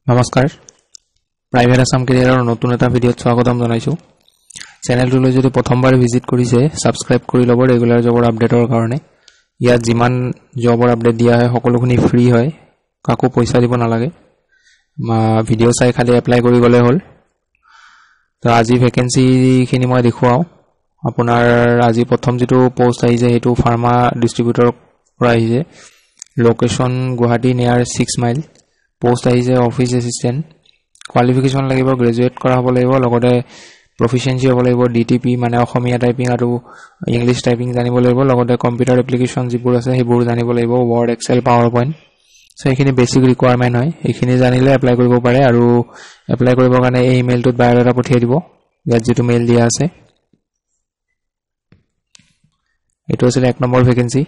নমস্কাৰ প্ৰাইভেট আসাম কেৰিয়াৰৰ নতুন এটা ভিডিঅ'ত স্বাগতম জনাইছো চেনেলটোলৈ যদি প্ৰথমবাৰ ভিজিট কৰিছে সাবস্ক্ৰাইব কৰি ল'ব ৰেগুলাৰ জবৰ আপডেটৰ কাৰণে ইয়াত যিমান জবৰ আপডেট দিয়া হয় সকলোখিনি ফ্ৰী হয় কাকো পইচা দিব নালাগে ভিডিঅ' চাই খালি এপ্লাই কৰি গলে হ'ল তো আজি ভ্যাকেন্সি খিনি মই দেখুৱাও আপোনাৰ আজি প্ৰথম যেটো পোষ্ট আহিছে হেতু ফাৰ্মা ডিস্ট্ৰিবিউটৰ পৰা আহিছে লোকেশন গুৱাহাটী নিয়াৰ 6 মাইল পোষ্ট আহিছে অফিস অ্যাসিস্ট্যান্ট কোয়ালিফিকেশন লাগিব গ্ৰেজুৱেট কৰা হ'ব লাগিব লগতে প্ৰফিচিয়েন্সি হ'ব লাগিব ডিটিপি মানে অসমীয়া টাইপিং আৰু ইংলিশ টাইপিং জানিব লাগিব লগতে কম্পিউটাৰ এপ্লিকেশন যিবোৰ আছে হেবোৰ জানিব লাগিব word excel power point so এইখিনি বেসিক ৰিকোয়াৰমেন্ট হয় এইখিনি জানিলে এপ্লাই কৰিব পাৰে আৰু এপ্লাই কৰিবৰ কাৰণে এই ইমেইলটোত বায়োডাটা পঠিয়াই দিব ইয়াত যেটো মেইল দিয়া আছে এটো আছে 1 নম্বৰ ভ্যাকেন্সি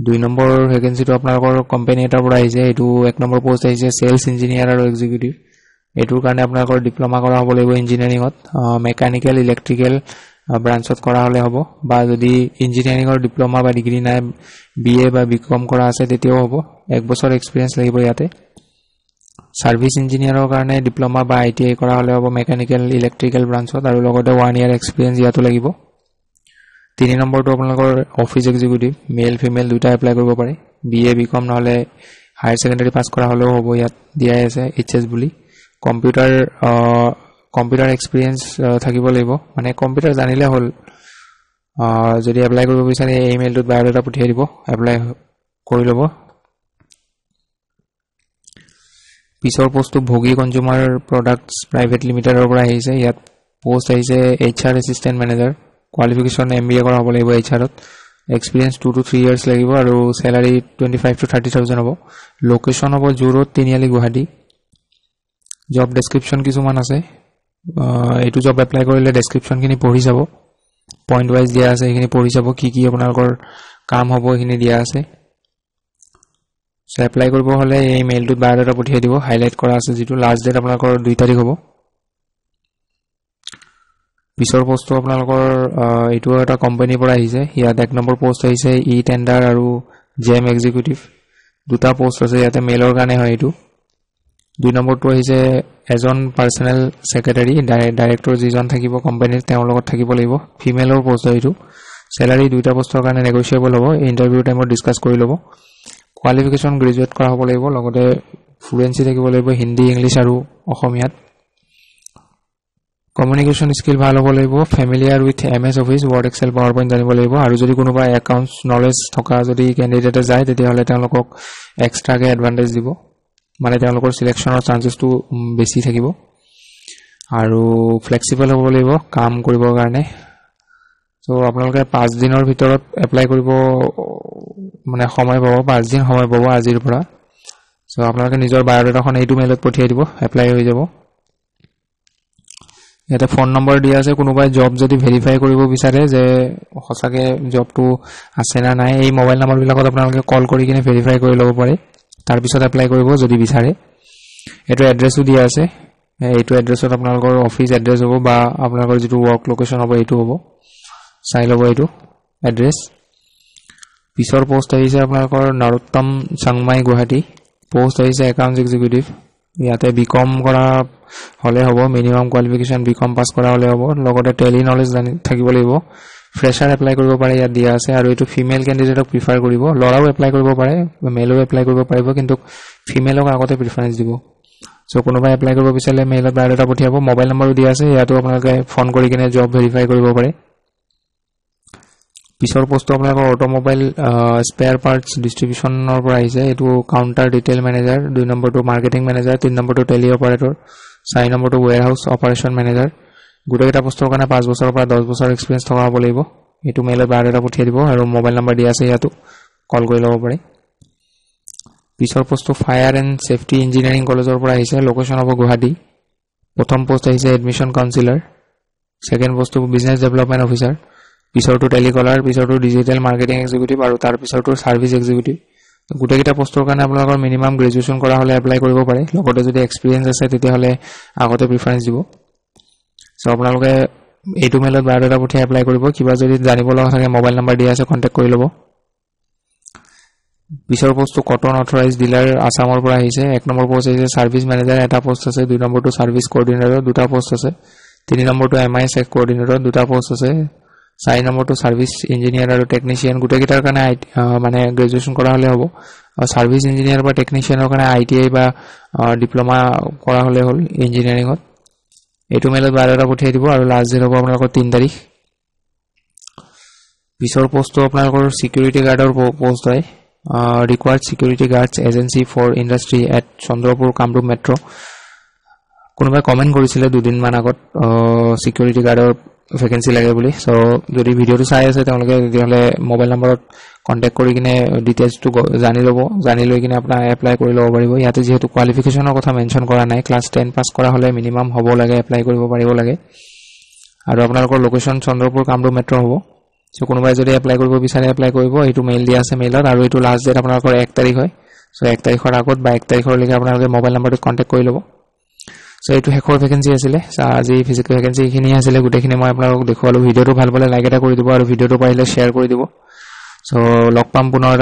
2 নম্বৰ ভ্যাকেন্সি তো আপোনালোকৰ কোম্পানী এটাৰ পৰা আহিছে এটো 1 নম্বৰ পোষ্ট আহিছে সেলস ইঞ্জিনিয়াৰ আৰু এক্সিকিউটিভ এটোৰ কাৰণে আপোনালোকৰ ডিপ্লোমা কৰা হ'ব লাগিব ইঞ্জিনিয়াৰিংত মেকানিক্যাল ইলেক্ট্ৰিক্যাল ব্ৰাঞ্চত কৰা হলে হ'ব বা যদি ইঞ্জিনিয়াৰিংৰ ডিপ্লোমা বা ডিগ্ৰী নাই বিএ বা বিকম কৰা আছে তেতিয়াও হ'ব 1 বছৰ এক্সপেৰিয়েন্স লাগিব ইয়াতে সাৰ্ভিস ইঞ্জিনিয়াৰৰ কাৰণে ডিপ্লোমা বা আইটিআই কৰা হলে হ'ব মেকানিক্যাল ইলেক্ট্ৰিক্যাল ব্ৰাঞ্চত আৰু লগতে 1 ইয়াৰ এক্সপেৰিয়েন্স ইয়াতো লাগিব 3 নম্বৰটো আপোনালোকৰ অফিস এক্সিকিউটিভ মেল ফিমেল দুটা এপ্লাই কৰিব পাৰে বিএ বিকম নহলে হায়াৰ সেকেন্ডাৰী পাস কৰা হলেও হ'ব ইয়াত দিয়া আছে এইচএস বুলি কম্পিউটাৰ এক্সপেৰিয়েন্স থাকিব লাগিব মানে কম্পিউটাৰ জানিলে হ'ল যদি এপ্লাই কৰিব বিচাৰে এই ইমেইলটোত বায়োডাটা পঠিয়াই দিব এপ্লাই কৰি ল'ব পিছৰ পোষ্টটো ভোগী কনজিউমাৰ প্ৰডাক্টছ প্ৰাইভেট লিমিটেডৰ পৰা আহিছে ইয়াত পোষ্ট আহিছে HR assistant manager qualification MBA কৰা হ'ব লাগিব এইচআৰত এক্সপেৰিয়েন্স 2 to 3 ইয়াৰ্স লাগিব আৰু স্যালাৰি 25 to 30000 হ'ব লোকেশন হ'ব জুৰোড তিনিআলি গুৱাহাটী জব ডেসক্ৰিপচন কিছুমান আছে এটো জব এপ্লাই কৰিলে ডেসক্ৰিপচন খিনি পঢ়ি যাব পইণ্ট ওয়াইজ দিয়া আছে এখিনি পঢ়ি যাব কি কি আপোনালোকৰ কাম হ'ব এখিনি দিয়া আছে সো এপ্লাই কৰিব হলে এই মেইলটোত বায়োডাটা পঠিয়াই দিব হাইলাইট কৰা আছে যেটো লাষ্ট ডেট আপোনালোকৰ 2 তাৰিখ হ'ব পিছৰ পোষ্টটো আপোনালোকৰ এটো এটা কোম্পানীৰ পৰা আহিছে ইয়াত 1 নম্বৰ পোষ্ট আহিছে ই টেন্ডাৰ আৰু জেম এক্সিকিউটিভ দুটা পোষ্ট আছে ইয়াতে মেইলৰ কাৰণে হয় এটো 2 নম্বৰটো আহিছে এজন পাৰ্সোনেল সেক্ৰেটাৰী ডাইৰেক্টৰ যিজন থাকিব কোম্পানীৰ তেওঁৰ লগত থাকিব লাগিব ফিমেলৰ পোষ্ট এইটো স্যালাৰি দুটা পোষ্টৰ কাৰণে নেগোশিয়েবল হ'ব ইন্টাৰভিউ টাইমত ডিসকাস কৰি ল'ব কোৱালিফিকেশন গ্ৰেজুৱেট কৰা হ'ব লাগিব লগতে ফ্লুয়েন্সি থাকিব লাগিব হিন্দী ইংলিশ আৰু অসমীয়াত কমিউনিকেশন স্কিল ভাল হ'ব লাগিব familiar with MS office word excel power point জানিব লাগিব আৰু যদি কোনোবা একাউন্টস নলেজ থকা যদি ক্যান্ডিডেটে যায় তেতিয়া হলে তেওঁলোকক এক্সট্ৰাকে এডভান্টেজ দিব মানে তেওঁলোকৰ সিলেকশনৰ চান্সেসটো বেছি থাকিব আৰু ফ্লেক্সিবল হ'ব লাগিব কাম কৰিবৰ কাৰণে সো আপোনালোকে 5 দিনৰ ভিতৰত এপ্লাই কৰিব মানে সময় পাব 5 দিন সময় পাব আজিৰ পৰা সো আপোনালোকে নিজৰ বায়োডাটাখন এইটো মেইলত পঠিয়াই দিব এপ্লাই হৈ যাব ইয়াতে ফোন নম্বৰ দিয়া আছে কোনোবাই জব যদি ভেৰিফাই কৰিব বিচাৰে যে হসাকে জবটো আছে না নাই এই মোবাইল নম্বৰ বিলাকত আপোনালোকে কল কৰি কিনে ভেৰিফাই কৰি ল'ব পাৰে তাৰ পিছত এপ্লাই কৰিব যদি বিচাৰে এটো এড্ৰেছও দিয়া আছে এইটো এড্ৰেছত আপোনালোকৰ অফিস এড্ৰেছ হ'ব বা আপোনালোকৰ যেটো ওয়াৰ্ক লোকেশন হ'ব এইটো হ'ব চাই ল'ব এইটো এড্ৰেছ পিছৰ পোষ্ট আহিছে আপোনালোকৰ নৰোত্তম চাংমাই গুৱাহাটী পোষ্ট আহিছে একাউন্টস এক্সিকিউটিভ ইয়াতে বিকম কৰা হলে হ'ব মিনিমাম কোৱালিফিকেশন বিকম পাস কৰা হলে হ'ব লগতে টেলি নলেজ জানি থাকিব লাগিব ফ্ৰেছাৰ এপ্লাই কৰিব পাৰে ইয়াত দিয়া আছে আৰু এটো ফিমেল ক্যান্ডিডেটক প্ৰিফাৰ কৰিব লৰাও এপ্লাই কৰিব পাৰে মেলও এপ্লাই কৰিব পাৰিব কিন্তু ফিমেলক আগতে প্ৰিফাৰেন্স দিব সো কোনোবা এপ্লাই কৰিব বিচাৰে মেইলত বায়োডাটা পঠিয়াব মোবাইল নম্বৰো দিয়া আছে ইয়াতো আপোনালোকে ফোন কৰি কিনে জব ভেৰিফাই কৰিব পাৰে পিছৰ পোষ্টটো আপোনালোকৰ অটোমোবাইল স্পেয়াৰ পাৰ্টস ডিস্ট্ৰিবিউচনৰ পৰা আহিছে এটো কাউন্টাৰ ডিটেইল মেনেজাৰ 2 নম্বৰটো মাৰ্কেটিং মেনেজাৰ 3 নম্বৰটো টেলি অপাৰেটৰ 4 নম্বৰটো ওয়্যাৰহাউস অপাৰেশন মেনেজাৰ গুটেইটা পোষ্টৰ কাৰণে 5 বছৰৰ পৰা 10 বছৰ এক্সপেৰিয়েন্স থকা হ'ব লাগিব এটো মেইলত বায়োডাটা পঠিয়াই দিব আৰু মোবাইল নম্বৰ দিয়া আছে ইয়াতো কল কৰি ল'ব পাৰে পিছৰ পোষ্টটো ফায়াৰ এণ্ড সেফটি ইঞ্জিনিয়াৰিং কলেজৰ পৰা আহিছে লোকেশন হ'ব গুৱাহাটী প্ৰথম পোষ্ট আহিছে এডমিশন কাউন্সিলৰ সেকেন্ড পোষ্টটো বিজনেছ ডেভেলপমেন্ট অফিচাৰ পিছৰটো টেলিকলাৰ পিছৰটো ডিজিটেল মাৰ্কেটিং এক্সিকিউটিভ আৰু তাৰ পিছৰটো সাৰ্ভিস এক্সিকিউটিভ গুটেইটা পোষ্টৰ কাৰণে আপোনালোকৰ মিনিমাম গ্ৰেজুৱেচন কৰা হলে এপ্লাই কৰিব পাৰে লগতে যদি এক্সপেৰিয়েন্স আছে তেতিয়া হলে আগতে প্ৰিফাৰেন্স দিব সো আপোনালোকে এইটো মেইলত বায়োডাটা পঠিয়াই এপ্লাই কৰিব কিবা যদি জানিব লগা থাকে মোবাইল নম্বৰ দিয়া আছে কন্টাক্ট কৰি ল'ব পিছৰ পোষ্টটো কটন অথৰাইজ ডিলাৰ আসামৰ পৰা আহিছে 1 নম্বৰ পোষ্ট আছে সাৰ্ভিস ম্যানেজাৰ এটা পোষ্ট আছে 2 নম্বৰটো সাৰ্ভিস কোঅৰ্ডিনেটৰ দুটা পোষ্ট আছে 3 নম্বৰটো এমআইএছ কোঅৰ্ডিনেটৰ দুটা পোষ্ট আছে 4 নম্বৰটো সাৰ্ভিস ইঞ্জিনিয়াৰ আৰু টেকনিশিয়ান গুটেকিটাৰ কাৰণে মানে গ্ৰেজুৱেচন কৰা হলে হ'ব সাৰ্ভিস ইঞ্জিনিয়াৰ বা টেকনিশিয়ানৰ কাৰণে আইটিআই বা ডিপ্লোমা কৰা হলে হ'ল ইঞ্জিনিয়াৰিংত এটো মেলত বাৰটা পঠিয়াই দিব আৰু লাষ্ট ডেট হ'ব আপোনালোকৰ 3 তাৰিখ পিছৰ পোষ্টটো আপোনালোকৰ সিকিউৰিটি গাৰ্ডৰ পোষ্ট হয় required security guards agency for industry at Chandrapur Kamrup metro কোনোবাই কমেন্ট কৰিছিল দুদিন মান আগত সিকিউৰিটি গাৰ্ডৰ ভ্যাকেন্সি লাগে বুলি সো যদি ভিডিওটো চাই আছে তেওঁলোকে তেতিয়ালে মোবাইল নম্বৰত কন্টাক্ট কৰি কিনে ডিটেইলছটো জানি লব জানি লৈ কিনে আপোনাৰ এপ্লাই কৰি লব পাৰিব ইয়াতে যেহেতু কোৱালিফিকেশনৰ কথা মেনশন কৰা নাই ক্লাছ 10 পাস কৰা হলে মিনিমাম হ'ব লাগে এপ্লাই কৰিব পাৰিব লাগে আৰু আপোনালোকৰ লোকেশন চন্দ্ৰপুৰ কামৰূপ মেট্ৰ হ'ব সো কোনোবাই যদি এপ্লাই কৰিব বিচাৰে এপ্লাই কৰিব এইটো মেইল দিয়া আছে মেইলত আৰু এইটো লাষ্ট ডেট আপোনালোকৰ 1 তাৰিখ হয় সো 1 তাৰিখৰ আগত বা 1 তাৰিখৰ লৈকে আপোনালোকে মোবাইল নম্বৰটো কন্টাক্ট কৰি লব সো এইটো হেকৰ ভ্যাকেন্সি আছিল আজি ফিজিক্যাল ভ্যাকেন্সি খিনি আছিল গুটেখিনি মই আপোনালোকক দেখুৱালো ভিডিওটো ভাল পালে লাইক এটা কৰি দিব আৰু ভিডিওটো পাৰিলে শেয়াৰ কৰি দিব সো লগ পাম পুনৰ